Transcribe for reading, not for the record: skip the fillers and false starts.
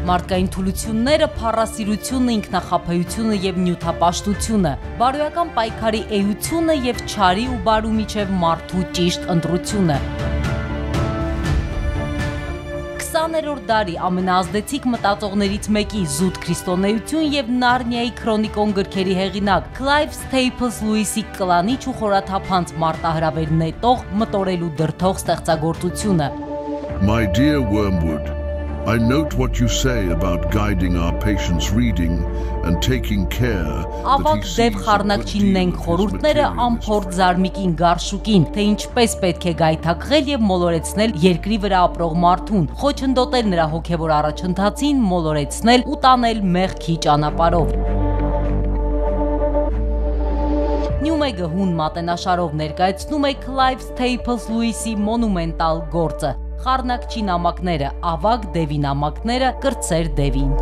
մարդկային թուլությունները, փառասիրությունը, ինքնախաբեությունը եւ նյութապաշտությունը, բարոյական պայքարի էությունը եւ չարի ու բարու միջև մարդու ճիշտ ընտրությունը։ 20-րդ դարի ամենաազդեցիկ մտածողներից մեկի «Զուտ քրիստոնեություն» եւ «Նարնիայի քրոնիկոն» գրքերի հեղինակ Clive Staples Lewis-ի կլանիչ ու խորաթափանց մարտահրավեր նետող, մտորելու դրդող ստեղծագործությունը։ My dear Wormwood, I note what you say about guiding our patient's reading and taking care Ավակ դև խառնակչինն ենք խորհուրդները ամփորձ զարմիկին գարշուկին, թե ինչպես պետք է գայթակղել եւ մոլորեցնել երկրի վրա ապրող մարդուն, խոչընդոտել նրա հոգեվոր առաջընթացին, մոլորեցնել ու տանել մեղքի ճանապարհով։ Նյումեգը հուն մատենաշարով ներկայացնում է Clive Staples Lewis-ի մոնումենտալ գործը՝ խառնակչի նամակները, ավակ դևի նամակները, կրտսեր դևին։